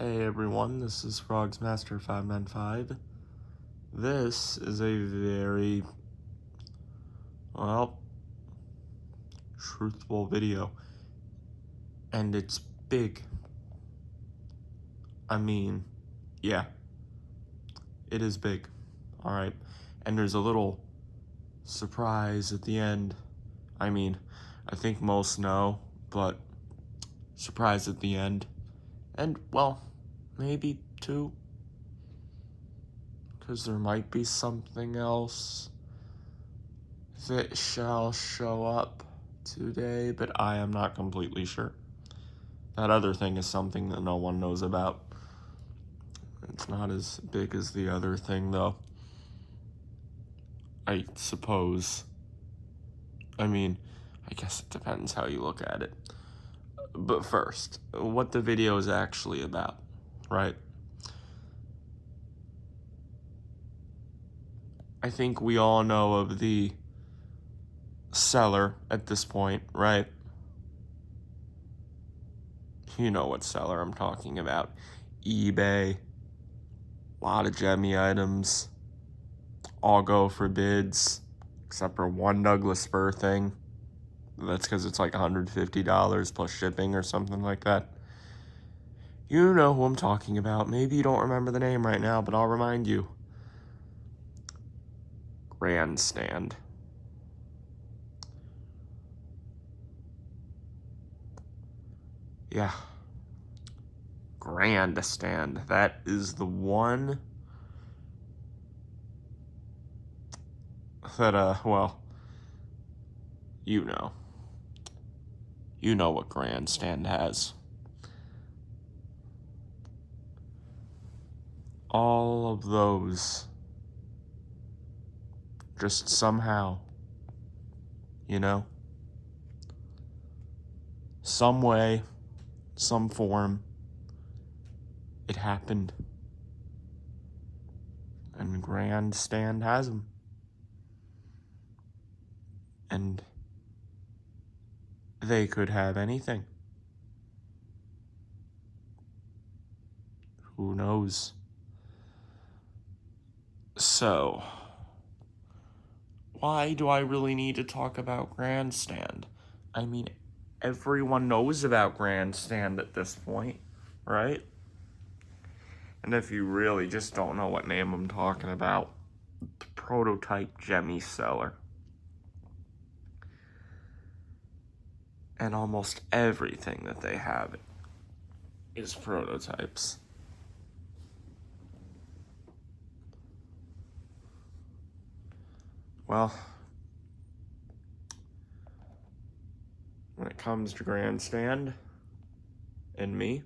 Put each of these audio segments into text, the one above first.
Hey everyone, this is Frogsmaster595. This is a very, well, truthful video. And it's big. I mean, yeah, it is big. Alright. And there's a little surprise at the end. I mean, I think most know, but surprise at the end. And, well, maybe two. Because there might be something else that shall show up today, but I am not completely sure. That other thing is something that no one knows about. It's not as big as the other thing, though. I suppose. I mean, I guess it depends how you look at it. But first, what the video is actually about, right? I think we all know of the seller at this point, right? You know what seller I'm talking about. eBay, a lot of Gemmy items, all go for bids, except for one Douglas fir thing. That's because it's like $150 plus shipping or something like that. You know who I'm talking about. Maybe you don't remember the name right now, but I'll remind you. Grandstand. Yeah. Grandstand. That is the one that, well, you know. You know what Grandstand has. All of those just somehow, you know, some way, some form, it happened. And Grandstand has them. And they could have anything. Who knows? So, why do I really need to talk about Grandstand? I mean, everyone knows about Grandstand at this point, right? And if you really just don't know what name I'm talking about, the prototype Gemmy seller. And almost everything that they have is prototypes. Well, when it comes to Grandstand and me,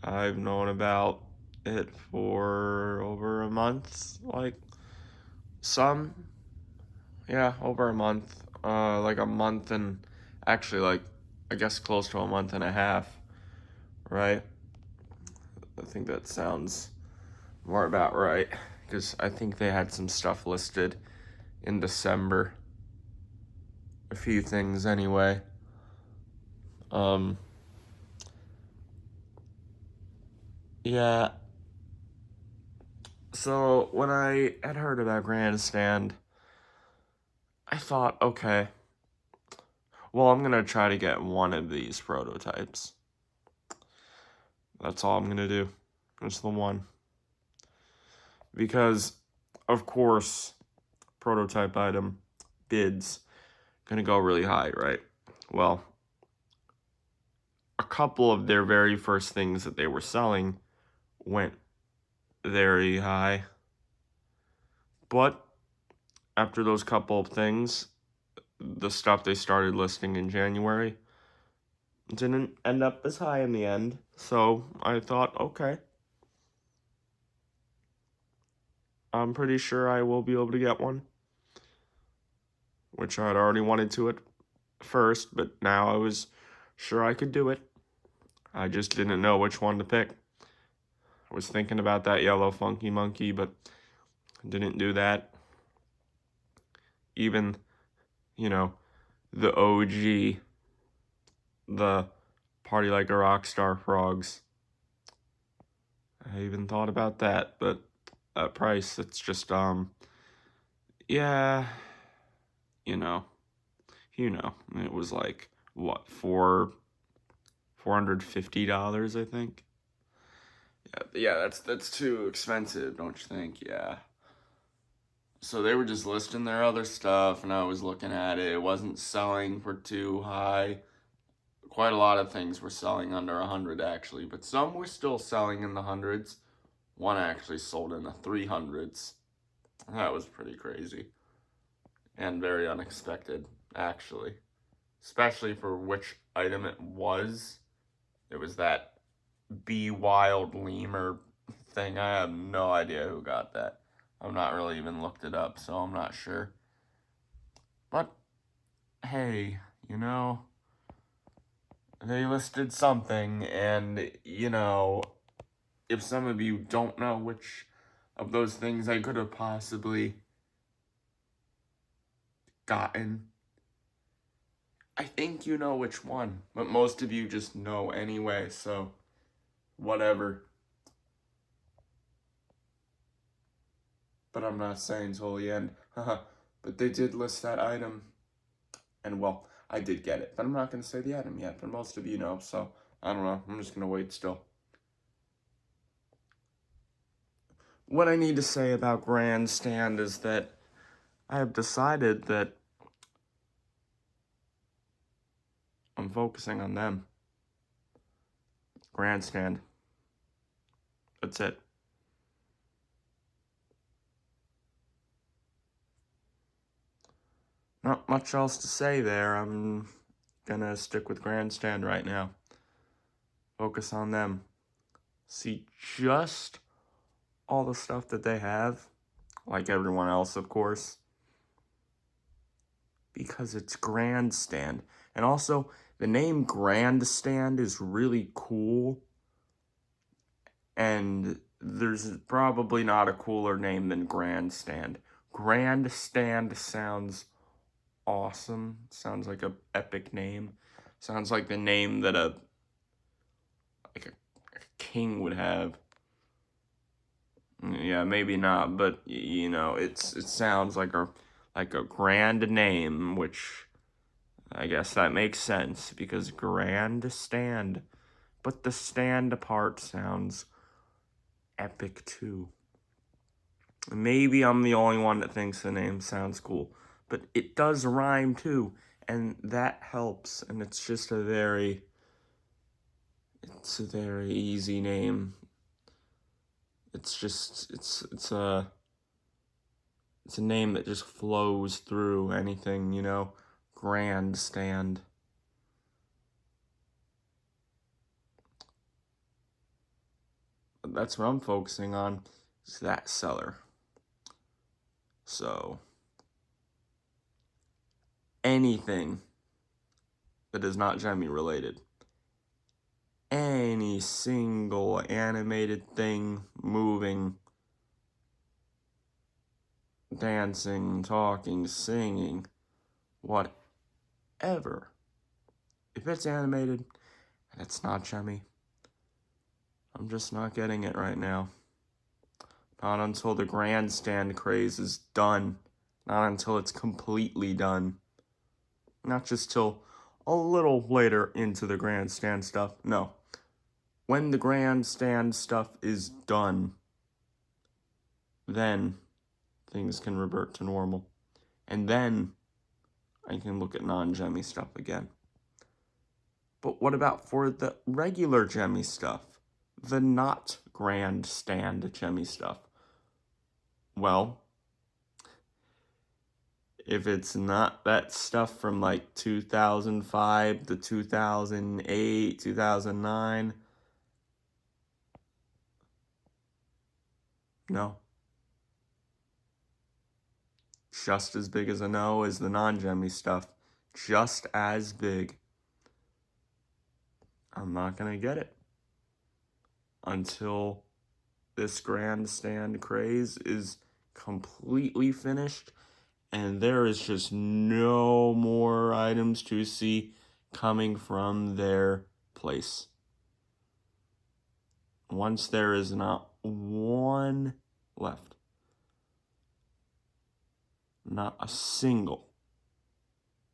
I've known about it for over a month, like over a month, like a month and actually like, I guess close to a month and a half, right? I think that sounds more about right, because I think they had some stuff listed in December. A few things anyway. Yeah. So when I had heard about Grandstand, I thought, okay, well, I'm gonna try to get one of these prototypes. That's all I'm gonna do. Just the one. Because, of course, prototype item bids gonna go really high, right? Well, a couple of their very first things that they were selling went very high. But after those couple of things, the stuff they started listing in January didn't end up as high in the end. So I thought, okay, I'm pretty sure I will be able to get one. Which I'd already wanted to at first, but now I was sure I could do it. I just didn't know which one to pick. I was thinking about that yellow funky monkey, but didn't do that. Even, the OG, the Party Like a Rockstar frogs. I even thought about that, but that price, it's just, yeah, you know, it was like, what, $450, I think? Yeah, that's too expensive, don't you think? Yeah. So they were just listing their other stuff, and I was looking at it. It wasn't selling for too high. Quite a lot of things were selling under 100 actually, but some were still selling in the hundreds. One actually sold in the 300s. That was pretty crazy and very unexpected, actually. Especially for which item it was. It was that Be Wild lemur thing. I have no idea who got that. I've not really even looked it up, so I'm not sure. But hey, they listed something, and if some of you don't know which of those things I could have possibly gotten, I think you know which one, but most of you just know anyway, so whatever. But I'm not saying till the end, haha. But they did list that item, and well, I did get it, but I'm not going to say the item yet, but most of you know, so I don't know, I'm just going to wait still. What I need to say about Grandstand is that I have decided that I'm focusing on them. Grandstand. That's it. Not much else to say there. I'm gonna stick with Grandstand right now. Focus on them. See just all the stuff that they have, like everyone else, of course, because it's Grandstand. And also, the name Grandstand is really cool, and there's probably not a cooler name than Grandstand. Grandstand sounds awesome. Sounds like a epic name. Sounds like the name that a king would have. Yeah, maybe not, but it sounds like a grand name, which I guess that makes sense because Grandstand, but the stand part sounds epic too. Maybe I'm the only one that thinks the name sounds cool, but it does rhyme too, and that helps, and it's a very easy name. It's a name that just flows through anything, Grandstand. That's what I'm focusing on, is that seller. So, anything that is not Jemmy related, any single animated thing, moving, dancing, talking, singing, whatever. If it's animated and it's not Jemmy, I'm just not getting it right now. Not until the Grandstand craze is done. Not until it's completely done. Not just till a little later into the Grandstand stuff. No. When the Grandstand stuff is done, then things can revert to normal. And then I can look at non-Jemmy stuff again. But what about for the regular Jemmy stuff? The not Grandstand Jemmy stuff? Well, if it's not that stuff from like 2005 to 2008, 2009, no. Just as big as a no as the non-Jemmy stuff. Just as big. I'm not going to get it until this Grandstand craze is completely finished and there is just no more items to see coming from their place. Once there is not one left. Not a single.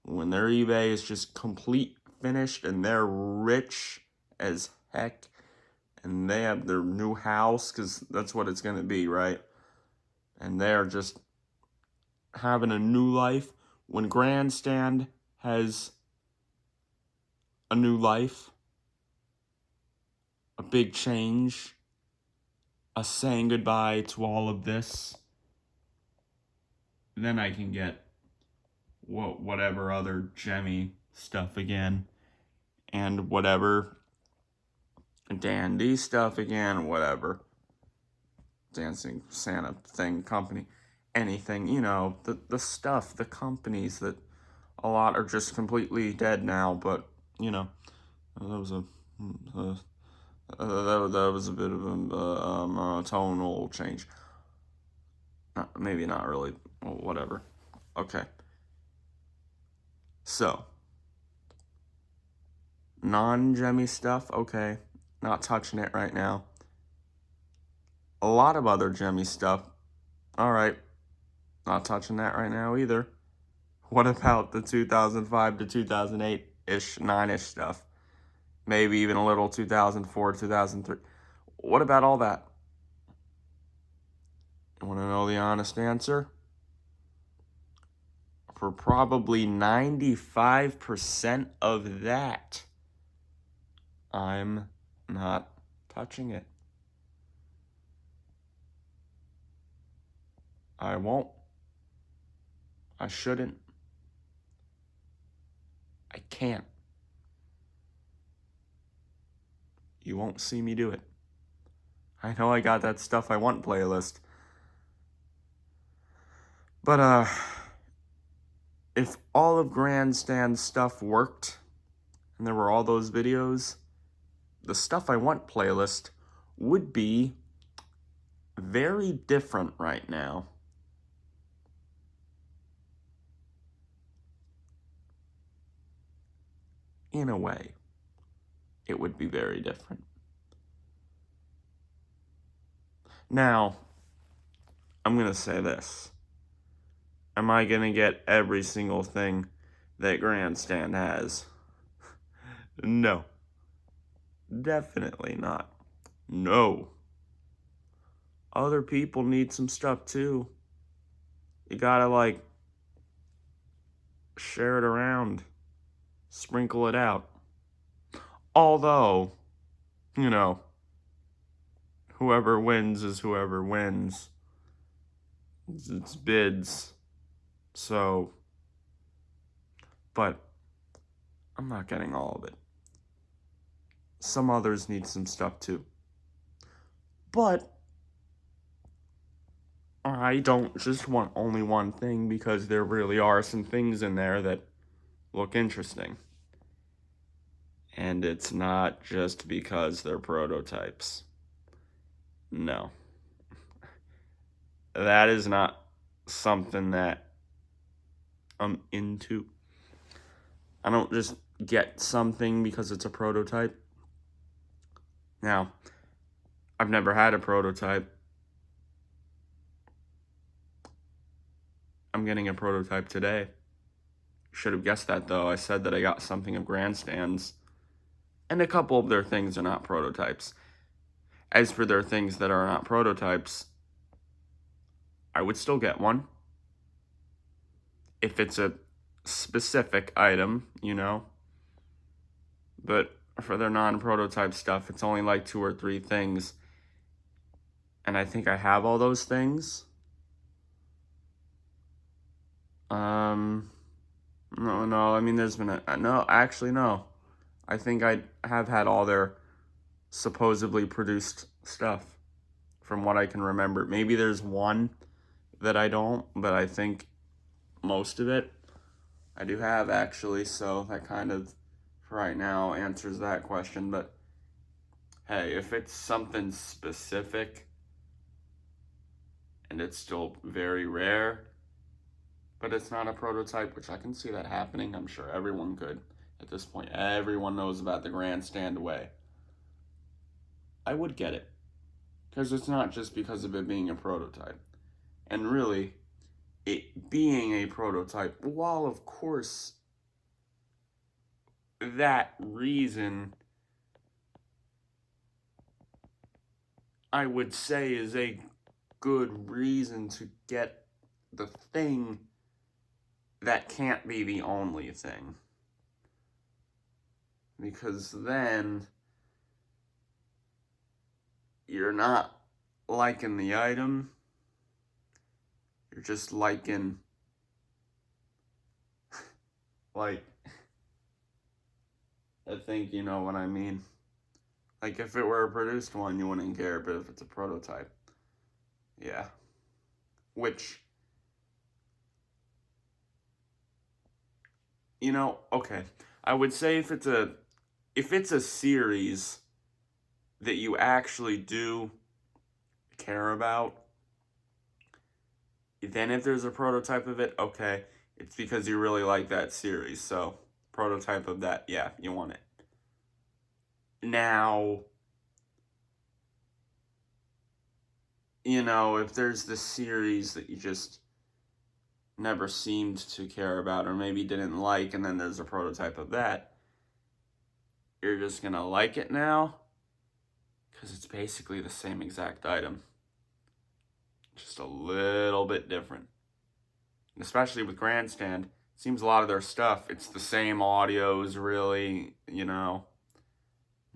When their eBay is just complete, finished, and they're rich as heck, and they have their new house, because that's what it's going to be, right? And they're just having a new life. When Grandstand has a new life, a big change, a saying goodbye to all of this, then I can get whatever other gemmy stuff again, and whatever dandy stuff again, whatever. Dancing Santa thing, company, anything, you know, the stuff, the companies that a lot are just completely dead now, but, you know, that was a bit of a tonal change. Maybe not really, well, whatever. Okay. So, non-gemmy stuff, okay, not touching it right now. A lot of other gemmy stuff, all right, not touching that right now either. What about the 2005 to 2008-ish, 9-ish stuff? Maybe even a little 2004, 2003. What about all that? You want to know the honest answer? For probably 95% of that, I'm not touching it. I won't. I shouldn't. I can't. You won't see me do it. I know I got that Stuff I Want playlist. But, if all of Grandstand's stuff worked, and there were all those videos, the Stuff I Want playlist would be very different right now. In a way, it would be very different. Now, I'm going to say this. Am I going to get every single thing that Grandstand has? No. Definitely not. No. Other people need some stuff too. You gotta, like, share it around. Sprinkle it out. Although, you know, whoever wins is whoever wins. It's bids. So, but I'm not getting all of it. Some others need some stuff too. But I don't just want only one thing, because there really are some things in there that look interesting. And it's not just because they're prototypes. No. That is not something that I'm into. I don't just get something because it's a prototype. Now, I've never had a prototype. I'm getting a prototype today. Should have guessed that, though. I said that I got something of Grandstand's. And a couple of their things are not prototypes. As for their things that are not prototypes, I would still get one. If it's a specific item, you know. But for their non-prototype stuff, it's only like 2 or 3 things. And I think I have all those things. No, I mean, there's been no, actually, no. I think I have had all their supposedly produced stuff, from what I can remember. Maybe there's one that I don't, but I think most of it I do have, actually, so that kind of, for right now, answers that question. But hey, if it's something specific and it's still very rare, but it's not a prototype, which I can see that happening, I'm sure everyone could, at this point. Everyone knows about the Grandstand way. I would get it. Because it's not just because of it being a prototype. And really, it being a prototype, while of course that reason I would say is a good reason to get the thing, that can't be the only thing. Because then you're not liking the item, you're just liking, like, I think you know what I mean. Like, if it were a produced one, you wouldn't care, but if it's a prototype, yeah. Which, okay. I would say if it's a series that you actually do care about, then if there's a prototype of it, okay, it's because you really like that series. So, prototype of that, yeah, you want it. Now, if there's the series that you just never seemed to care about or maybe didn't like, and then there's a prototype of that, you're just going to like it now because it's basically the same exact item, just a little bit different. And especially with Grandstand, it seems a lot of their stuff, it's the same audios, really,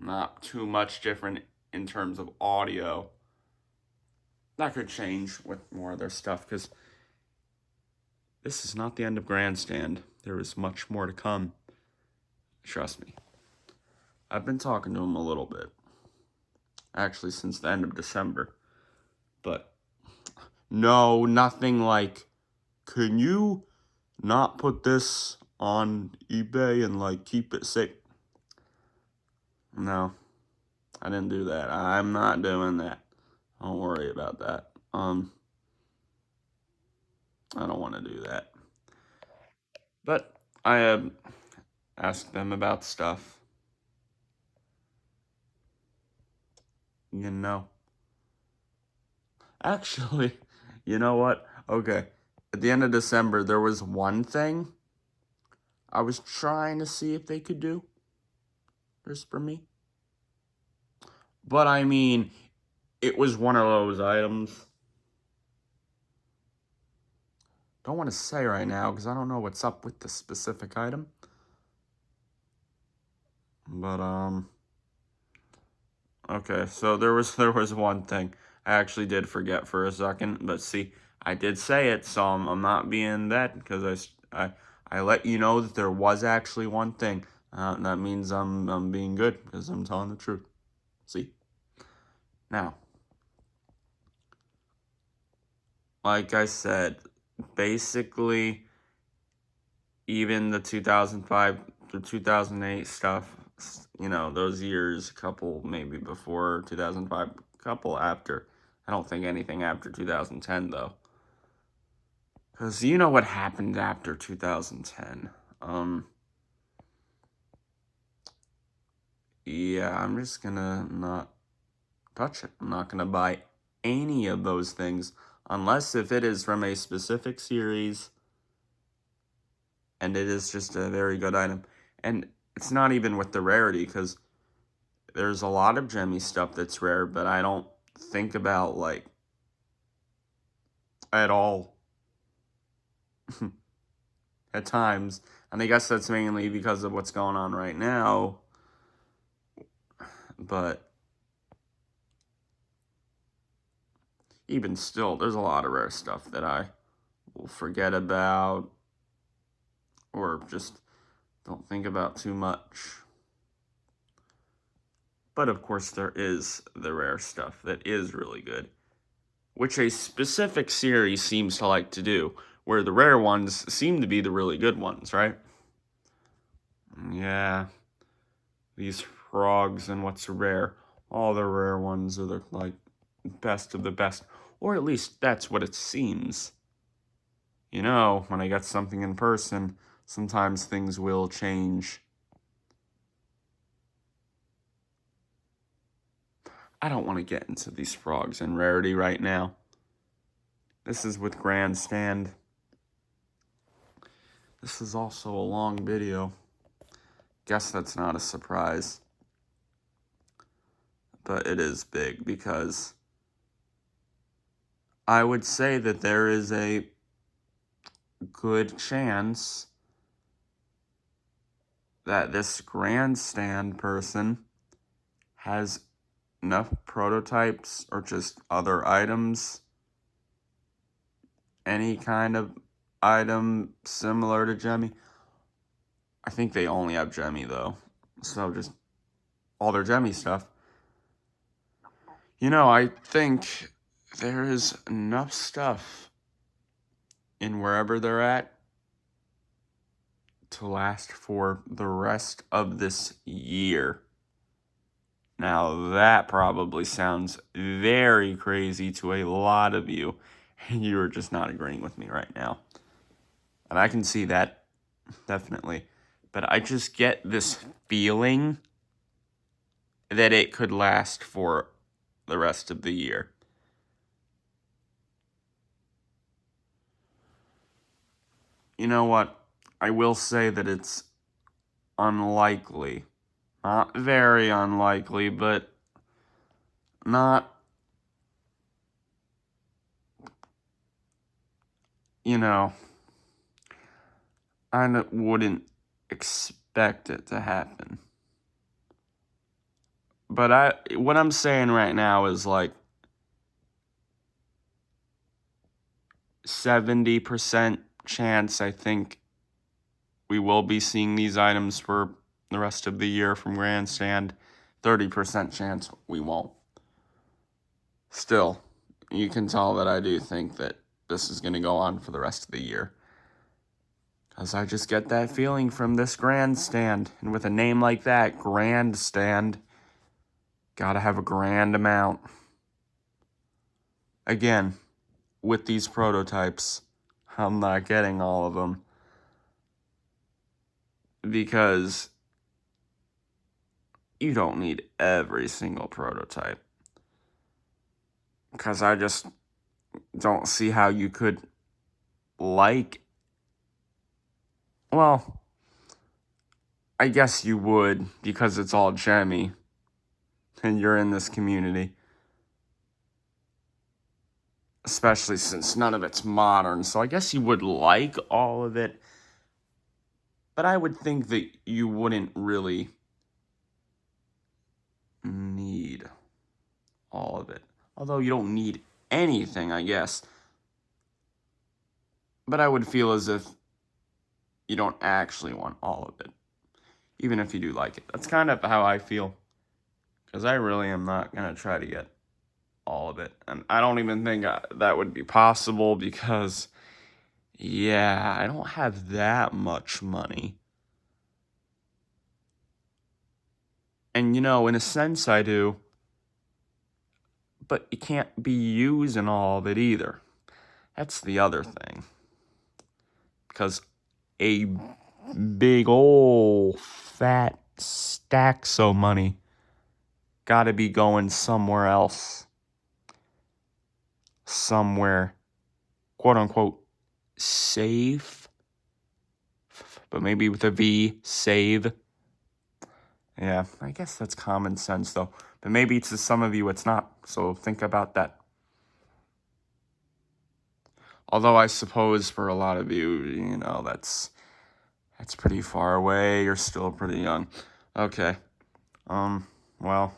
not too much different in terms of audio. That could change with more of their stuff, because this is not the end of Grandstand. There is much more to come. Trust me. I've been talking to him a little bit. Actually, since the end of December. But, no, nothing like, can you not put this on eBay and, keep it safe? No, I didn't do that. I'm not doing that. Don't worry about that. I don't want to do that. But I asked them about stuff. You know. Actually, you know what? Okay. At the end of December, there was one thing I was trying to see if they could do just for me. But I mean, it was one of those items. Don't want to say right now because I don't know what's up with the specific item. But okay, so there was one thing I actually did forget for a second, but see, I did say it, so I'm not being that, because I let you know that there was actually one thing. That means I'm being good because I'm telling the truth. See? Now, like I said, basically, even the 2005 to 2008 stuff, those years, a couple maybe before 2005, a couple after. I don't think anything after 2010, though. Because you know what happened after 2010. Yeah, I'm just gonna not touch it. I'm not gonna buy any of those things unless if it is from a specific series and it is just a very good item. And it's not even with the rarity, because there's a lot of gemmy stuff that's rare, but I don't think about, at all at times. And I guess that's mainly because of what's going on right now. But even still, there's a lot of rare stuff that I will forget about or just don't think about too much. But of course, there is the rare stuff that is really good, which a specific series seems to like to do, where the rare ones seem to be the really good ones, right? Yeah, these frogs and what's rare, all the rare ones are the, best of the best, or at least that's what it seems. When I get something in person, sometimes things will change I don't want to get into these frogs in rarity right now. This is with Grandstand. This is also a long video. Guess that's not a surprise. But it is big because I would say that there is a good chance that this Grandstand person has enough prototypes or just other items, any kind of item similar to Jemmy. I think they only have Jemmy though, so just all their Jemmy stuff. You know, I think there is enough stuff in wherever they're at to last for the rest of this year. Now, that probably sounds very crazy to a lot of you, and you're just not agreeing with me right now. And I can see that, definitely. But I just get this feeling that it could last for the rest of the year. You know what? I will say that it's unlikely. Not very unlikely, but not, you know, I wouldn't expect it to happen. But what I'm saying right now is like 70% chance I think we will be seeing these items for the rest of the year from Grandstand. 30% chance we won't. Still, you can tell that I do think that this is going to go on for the rest of the year. Because I just get that feeling from this Grandstand. And with a name like that, Grandstand, gotta have a grand amount. Again, with these prototypes, I'm not getting all of them. Because you don't need every single prototype. Because I just don't see how you could like... Well, I guess you would, because it's all Jemmy, and you're in this community. Especially since none of it's modern, so I guess you would like all of it. But I would think that you wouldn't really need all of it. Although you don't need anything, I guess. But I would feel as if you don't actually want all of it. Even if you do like it. That's kind of how I feel. Because I really am not going to try to get all of it. And I don't even think that would be possible because, yeah, I don't have that much money. And, you know, in a sense I do. But you can't be using all of it either. That's the other thing. Because a big ol' fat stacks of money gotta be going somewhere else. Somewhere, quote unquote, safe. But maybe with a V, save. Yeah, I guess that's common sense though. But maybe to some of you it's not. So think about that. Although I suppose for a lot of you, you know, that's pretty far away. You're still pretty young. Okay. Well,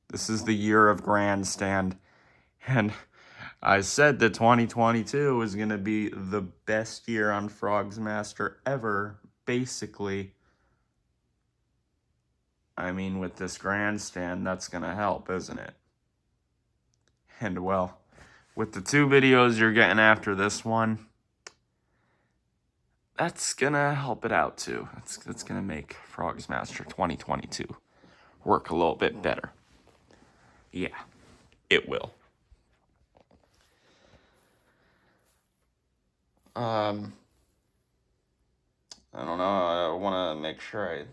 this is the year of Grandstand. And I said that 2022 was going to be the best year on Frogs Master ever, basically. I mean, with this Grandstand, that's going to help, isn't it? And, well, with the 2 videos you're getting after this one, that's going to help it out, too. That's going to make Frogs Master 2022 work a little bit better. Yeah, it will. I don't know, I want to make sure I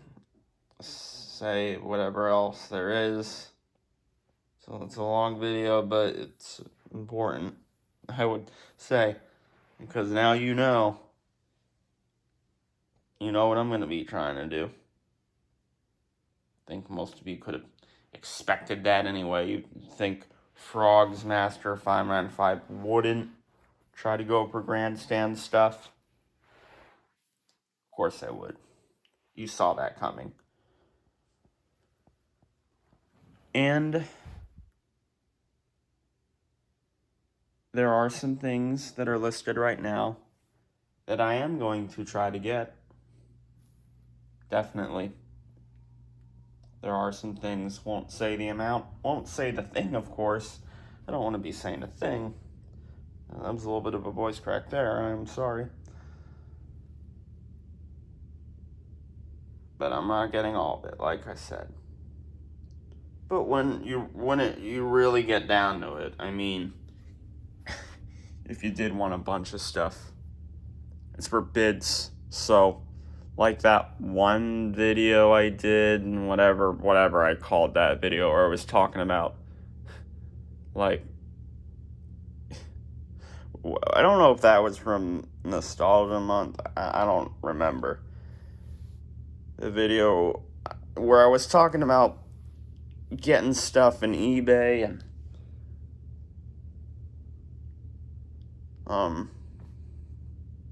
say whatever else there is. So it's a long video, but it's important, I would say, because now you know what I'm going to be trying to do. I think most of you could have expected that anyway. You'd think Frogs Master 595 wouldn't try to go for grandstand stuff. Of course I would. You saw that coming. And there are some things that are listed right now that I am going to try to get. Definitely. There are some things, won't say the amount, won't say the thing, of course. I don't want to be saying a thing. That was a little bit of a voice crack there, I'm sorry. But I'm not getting all of it, like I said. But when you really get down to it, I mean, if you did want a bunch of stuff, it's for bids. So, like that one video I did, and whatever I called that video, or I was talking about, like, I don't know if that was from Nostalgia Month. I don't remember. The video where I was talking about getting stuff in eBay and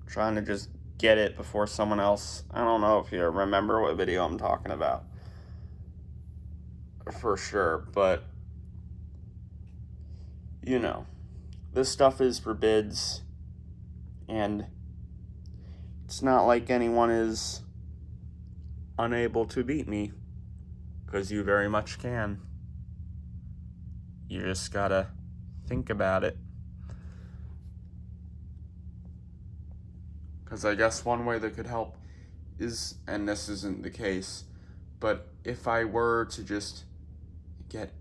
trying to just get it before someone else. I don't know if you remember what video I'm talking about for sure, but this stuff is for bids, and it's not like anyone is unable to beat me, because you very much can. You just gotta think about it. Because I guess one way that could help is, and this isn't the case, but if I were to just get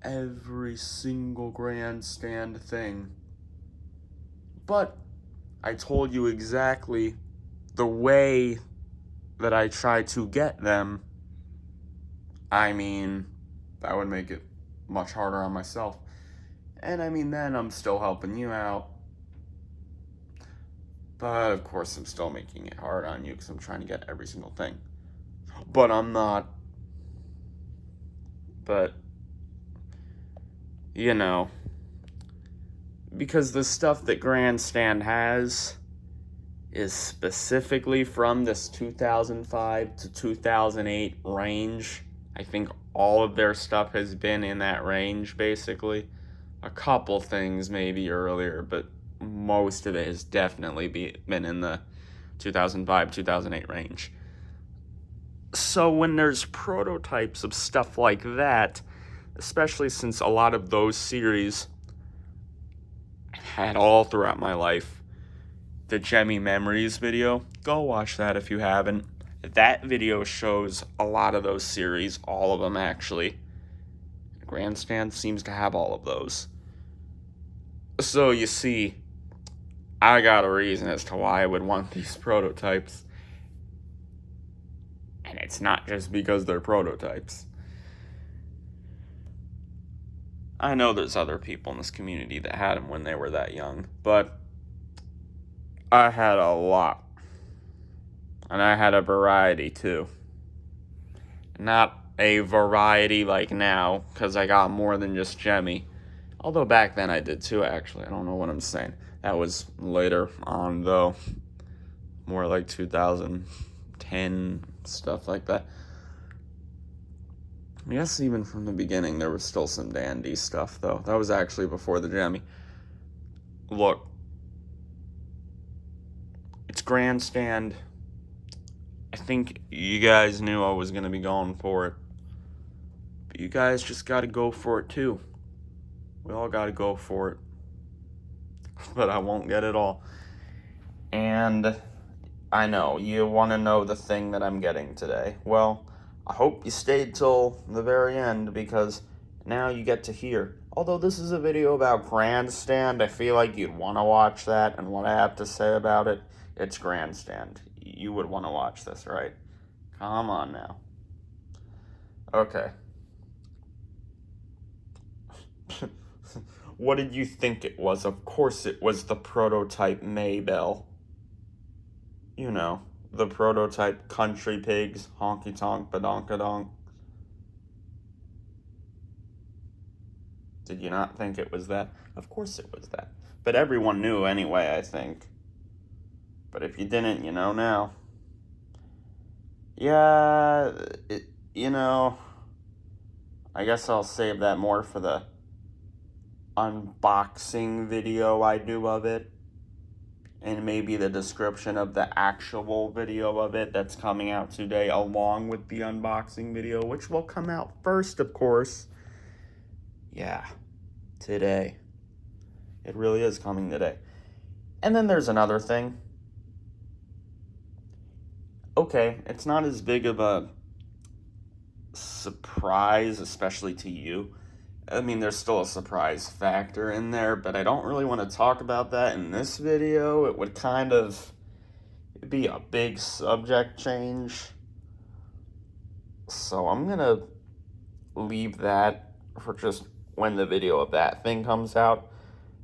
every single grandstand thing, but I told you exactly the way that I try to get them, I mean, that would make it much harder on myself. And I mean, then I'm still helping you out. But of course, I'm still making it hard on you because I'm trying to get every single thing. But I'm not. But, because the stuff that Grandstand has is specifically from this 2005 to 2008 range. I think all of their stuff has been in that range, basically. A couple things maybe earlier, but most of it has definitely been in the 2005, 2008 range. So when there's prototypes of stuff like that, especially since a lot of those series I've had all throughout my life, the Jemmy Memories video, go watch that if you haven't. That video shows a lot of those series, all of them actually. Grandstand seems to have all of those. So you see, I got a reason as to why I would want these prototypes. And it's not just because they're prototypes. I know there's other people in this community that had them when they were that young, but I had a lot. And I had a variety too. Not a variety like now, because I got more than just Jemmy. Although back then I did too, actually. I don't know what I'm saying. That was later on, though. More like 2010, stuff like that. I guess even from the beginning there was still some dandy stuff, though. That was actually before the Jemmy. Look. It's Grandstand. I think you guys knew I was going to be going for it. But you guys just got to go for it, too. We all got to go for it. But I won't get it all. And I know, you want to know the thing that I'm getting today. Well, I hope you stayed till the very end, because now you get to hear. Although this is a video about Grandstand, I feel like you'd want to watch that, and what I have to say about it, it's Grandstand. You would want to watch this, right? Come on now. Okay. What did you think it was? Of course it was the prototype Maybell. You know, the prototype Country Pigs, honky tonk, badonkadonk. Did you not think it was that? Of course it was that. But everyone knew anyway, I think. But if you didn't, you know now. Yeah, you know, I guess I'll save that more for the unboxing video I do of it. And maybe the description of the actual video of it that's coming out today, along with the unboxing video, which will come out first, of course. Yeah, today. It really is coming today. And then there's another thing. Okay, it's not as big of a surprise, especially to you. I mean, there's still a surprise factor in there, but I don't really want to talk about that in this video. It would kind of be a big subject change. So I'm going to leave that for just when the video of that thing comes out.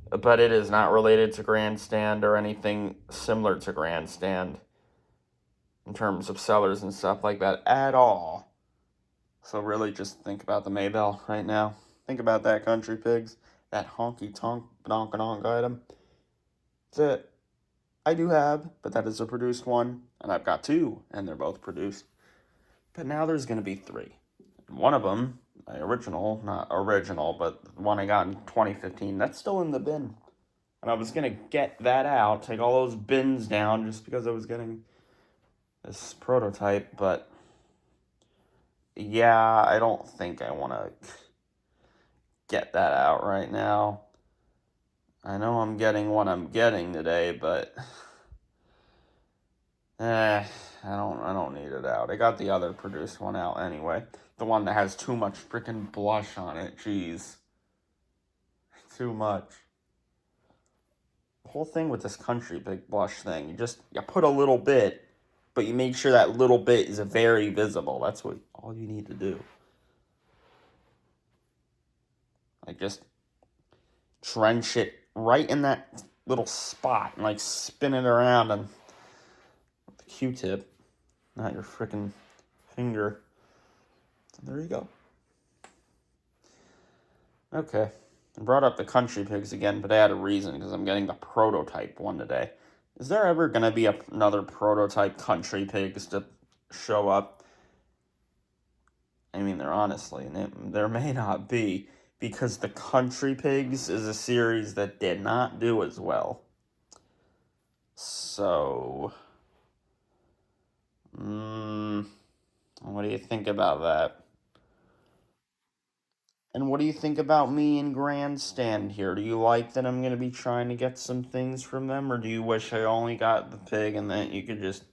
But it is not related to Grandstand or anything similar to Grandstand in terms of sellers and stuff like that at all. So really just think about the Maybell right now. Think about that Country Pigs, that honky-tonk donk item. That's it. I do have, but that is a produced one, and I've got two, and they're both produced. But now there's going to be three. One of them, my original, not original, but the one I got in 2015, that's still in the bin. And I was going to get that out, take all those bins down just because I was getting this prototype, but yeah, I don't think I want to get that out right now. I know I'm getting what I'm getting today, but I don't need it out. I got the other produced one out anyway. The one that has too much freaking blush on it. Jeez. Too much. The whole thing with this Country Pig blush thing, you put a little bit, but you make sure that little bit is very visible. That's all you need to do. Like, just drench it right in that little spot and, like, spin it around and with the Q-tip, not your freaking finger. So there you go. Okay. I brought up the Country Pigs again, but I had a reason because I'm getting the prototype one today. Is there ever going to be another prototype Country Pigs to show up? I mean, there may not be, because the Country Pigs is a series that did not do as well. So, what do you think about that? And what do you think about me and Grandstand here? Do you like that I'm going to be trying to get some things from them? Or do you wish I only got the pig and then you could just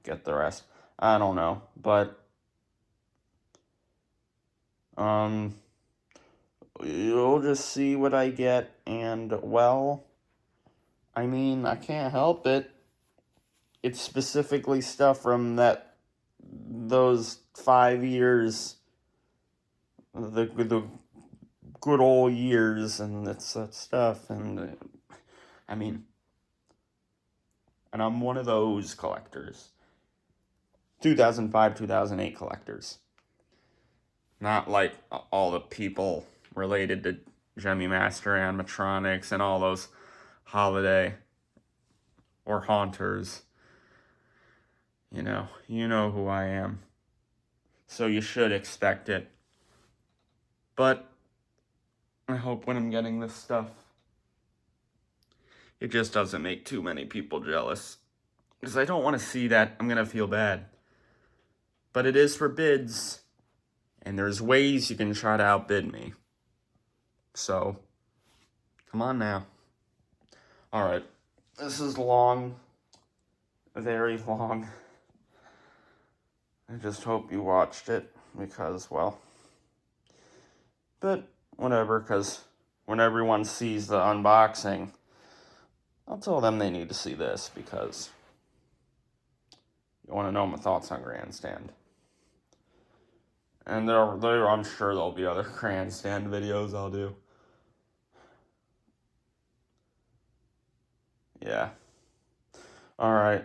get the rest? I don't know. But, you'll just see what I get. And, well, I mean, I can't help it. It's specifically stuff from those 5 years, the good old years, and it's that stuff, and I mean, and I'm one of those collectors, 2005, 2008 collectors, not like all the people related to Jemmy Master animatronics and all those holiday or haunters. You know who I am, so you should expect it. But I hope when I'm getting this stuff, it just doesn't make too many people jealous. Because I don't want to see that. I'm going to feel bad. But it is for bids. And there's ways you can try to outbid me. So, come on now. Alright. This is long. Very long. I just hope you watched it. Because, well. But, whatever. Because when everyone sees the unboxing, I'll tell them they need to see this, because you want to know my thoughts on Grandstand. And I'm sure there'll be other Grandstand videos I'll do. Yeah. All right.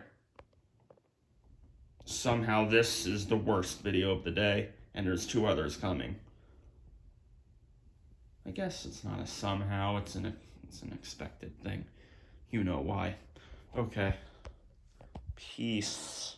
Somehow this is the worst video of the day, and there's 2 others coming. I guess it's not a somehow, it's an expected thing. You know why. Okay. Peace.